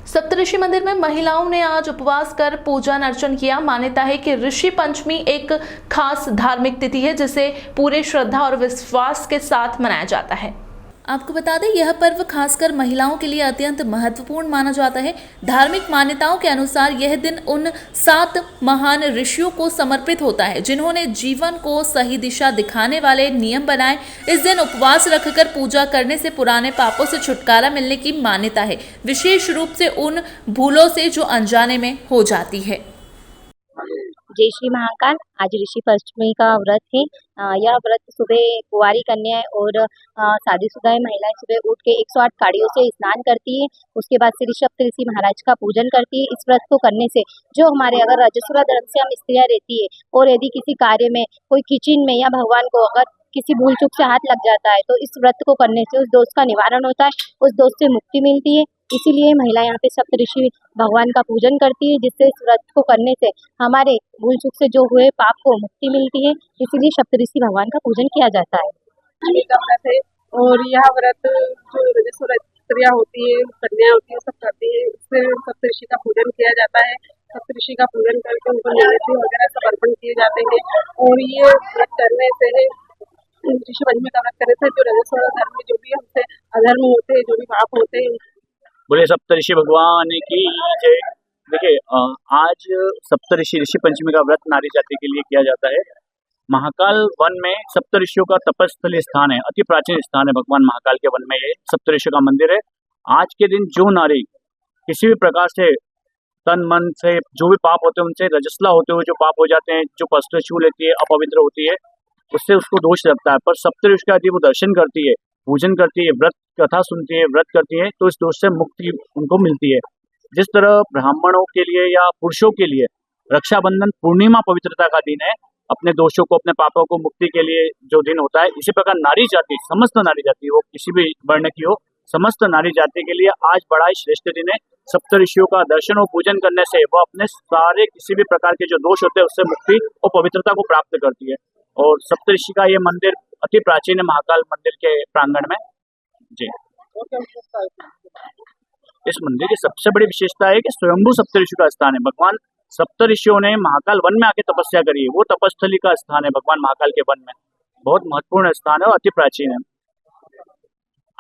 सप्तऋषि मंदिर में महिलाओं ने आज उपवास कर पूजन अर्चन किया। मान्यता है कि ऋषि पंचमी एक खास धार्मिक तिथि है जिसे पूरे श्रद्धा और विश्वास के साथ मनाया जाता है। आपको बता दें, यह पर्व खासकर महिलाओं के लिए अत्यंत महत्वपूर्ण माना जाता है। धार्मिक मान्यताओं के अनुसार यह दिन उन 7 महान ऋषियों को समर्पित होता है जिन्होंने जीवन को सही दिशा दिखाने वाले नियम बनाए। इस दिन उपवास रखकर पूजा करने से पुराने पापों से छुटकारा मिलने की मान्यता है, विशेष रूप से उन भूलों से जो अनजाने में हो जाती है। जय श्री महाकाल। आज ऋषि पंचमी का व्रत है। यह व्रत सुबह कुंवारी कन्याएं और शादीशुदा महिलाएं सुबह उठ के 108 काड़ियों से स्नान करती है। उसके बाद श्री सप्तऋषि महाराज का पूजन करती है। इस व्रत को करने से जो हमारे अगर रजस्वला धर्म से हम स्त्रियां रहती है और यदि किसी कार्य में कोई किचन में या भगवान को अगर किसी भूल चूक से हाथ लग जाता है तो इस व्रत को करने से उस दोष का निवारण होता है, उस दोष से मुक्ति मिलती है। इसीलिए महिला यहाँ पे सप्तऋषि भगवान का पूजन करती है, जिससे इस व्रत को करने से हमारे भूल चूक से जो हुए पाप को मुक्ति मिलती है। इसीलिए सप्तऋषि भगवान का पूजन किया जाता है। का व्रत है और यह व्रत जो रजस्वला स्त्रियाँ होती है, कन्या होती है, सब करती है। इससे सप्तऋषि का पूजन किया जाता है। सप्तऋषि का पूजन करके उनको नैवेद्य वगैरह सब अर्पण किए जाते हैं। और ये व्रत करने से ऋषि पंचमी का व्रत करने से जो रजस्वला धर्म में जो भी हमसे अधर्म होते हैं, जो भी पाप होते हैं, बोले सप्तऋषि भगवान की जय। देखिए, आज सप्तऋषि ऋषि पंचमी का व्रत नारी जाति के लिए किया जाता है। महाकाल वन में सप्तऋषियों का तपस्थली स्थान है, अति प्राचीन स्थान है। भगवान महाकाल के वन में ये सप्तऋषि का मंदिर है। आज के दिन जो नारी किसी भी प्रकार से तन मन से जो भी पाप होते हैं, उनसे रजस्वला होते हुए जो पाप हो जाते हैं, जो पवित्र छू लेती है, अपवित्र होती है, उससे उसको दोष लगता है। पर सप्तऋषि का यदि वो दर्शन करती है, पूजन करती है, व्रत कथा सुनती है, व्रत करती है, तो इस दोष से मुक्ति उनको मिलती है। जिस तरह ब्राह्मणों के लिए या पुरुषों के लिए रक्षाबंधन पूर्णिमा पवित्रता का दिन है, अपने दोषों को, अपने पापों को मुक्ति के लिए जो दिन होता है, इसी प्रकार नारी जाति, समस्त नारी जाति, वो किसी भी वर्ण की हो, समस्त नारी जाति के लिए आज बड़ा ही श्रेष्ठ दिन है। सप्तऋषियों का दर्शन और पूजन करने से वो अपने सारे किसी भी प्रकार के जो दोष होते हैं उससे मुक्ति और पवित्रता को प्राप्त करती है। और सप्तऋषि का ये मंदिर अति प्राचीन है, महाकाल मंदिर के प्रांगण में। जी, इस मंदिर की सबसे बड़ी विशेषता है कि स्वयंभू सप्तऋषि का स्थान है। भगवान सप्तऋषियों ने महाकाल वन में आके तपस्या करी है, वो तपस्थली का स्थान है भगवान महाकाल के वन में। बहुत महत्वपूर्ण स्थान है और अति प्राचीन है।